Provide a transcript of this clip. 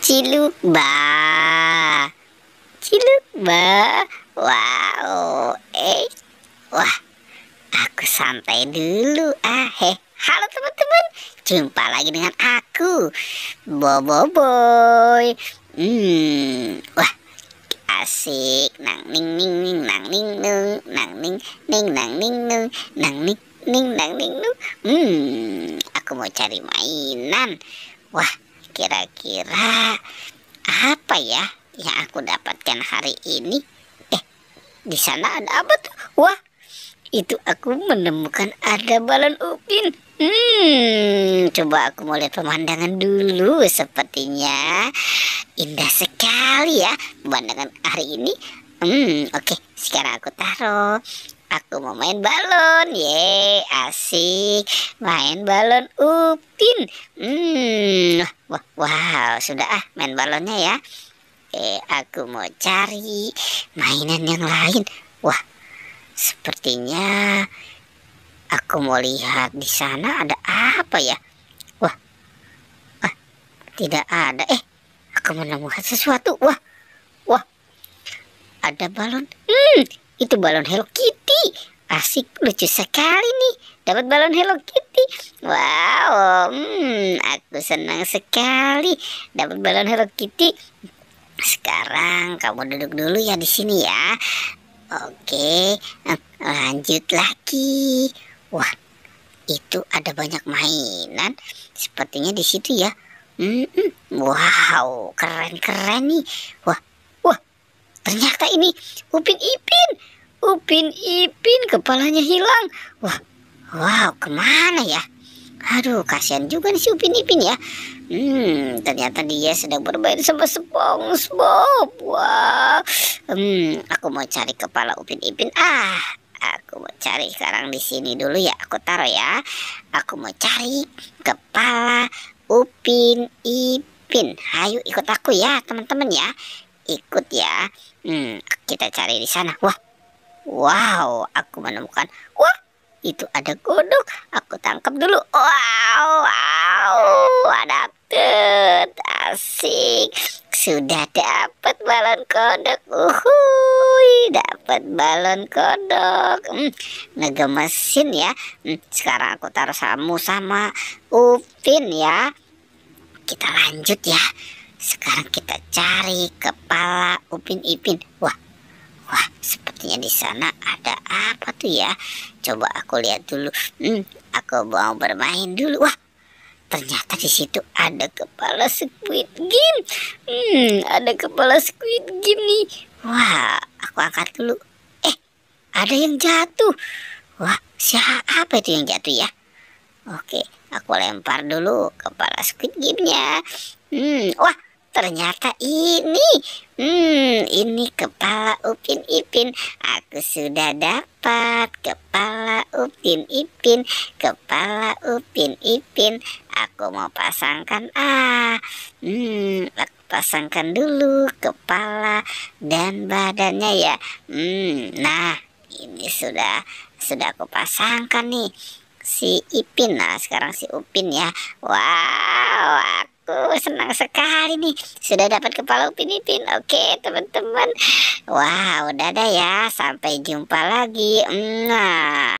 Ciluk ba, ciluk ba. Wow, wah, aku santai dulu. Halo teman-teman, jumpa lagi dengan aku, Boboiboy. Wah, asik. Nang ning ning ning, nang ning nung, nang ning ning, nang ning nung, nang ning ning, nang ning nung. Aku mau cari mainan. Wah, kira-kira apa ya yang aku dapatkan hari ini? Di sana ada apa tuh? Wah, itu aku menemukan ada balon upin. Coba aku mau lihat pemandangan dulu. Sepertinya indah sekali ya pemandangan hari ini. Oke, sekarang aku taruh. Aku mau main balon. Asik. Main balon upin. Wow, sudah main balonnya ya. Aku mau cari mainan yang lain. Wah, sepertinya aku mau lihat di sana ada apa ya. Wah, tidak ada. Aku menemukan sesuatu. Wah, ada balon. Itu balon Hello Kitty. Asik, lucu sekali nih. Dapat balon Hello Kitty. Wow, aku senang sekali dapat balon Hello Kitty. Sekarang kamu duduk dulu ya di sini ya. Oke, lanjut lagi. Wah, itu ada banyak mainan. Sepertinya di situ ya. Wow, keren-keren nih. Wah, ternyata ini Upin Ipin. Upin Ipin kepalanya hilang. Wow, kemana ya? Aduh, kasihan juga nih si Upin Ipin ya. Ternyata dia sedang bermain sama SpongeBob. Wah, aku mau cari kepala Upin Ipin. Aku mau cari sekarang di sini dulu ya. Aku taruh ya. Aku mau cari kepala Upin Ipin. Ayo ikut aku ya, teman-teman ya. Ikut ya. Kita cari di sana. Wow, aku menemukan. Wah, itu ada kodok. Aku tangkap dulu. Wow, dapet. Asik. Sudah dapat balon kodok. Dapat balon kodok. Ngegemesin ya. Sekarang aku taruh sama Upin ya. Kita lanjut ya. Sekarang kita cari kepala Upin Ipin. Wah, sepertinya di sana ada apa tuh ya? Coba aku lihat dulu. Aku mau bermain dulu. Wah, ternyata di situ ada kepala Squid Game. Ada kepala Squid Game nih. Wah, aku angkat dulu. Ada yang jatuh. Wah, siapa itu yang jatuh ya? Oke, aku lempar dulu kepala Squid Game-nya. Wah, ternyata ini kepala Upin Ipin. Aku sudah dapat kepala Upin Ipin. Kepala Upin Ipin. Aku mau pasangkan. Aku pasangkan dulu kepala dan badannya ya. Nah, ini sudah aku pasangkan nih si Ipin. Nah, sekarang si Upin ya. Wow, aku senang sekali nih sudah dapat kepala Upin Ipin. Oke, teman-teman. Wow, dadah ya. Sampai jumpa lagi.